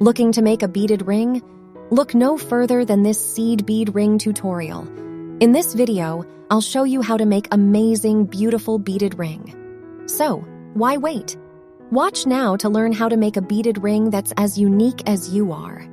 Looking to make a beaded ring? Look no further than this seed bead ring tutorial. In this video, I'll show you how to make amazing, beautiful beaded ring. So, why wait? Watch now to learn how to make a beaded ring that's as unique as you are.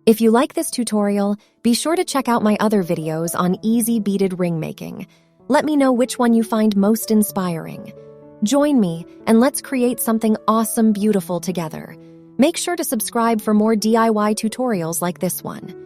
If you like this tutorial, be sure to check out my other videos on easy beaded ring making. Let me know which one you find most inspiring. Join me and let's create something awesome, beautiful together. Make sure to subscribe for more DIY tutorials like this one.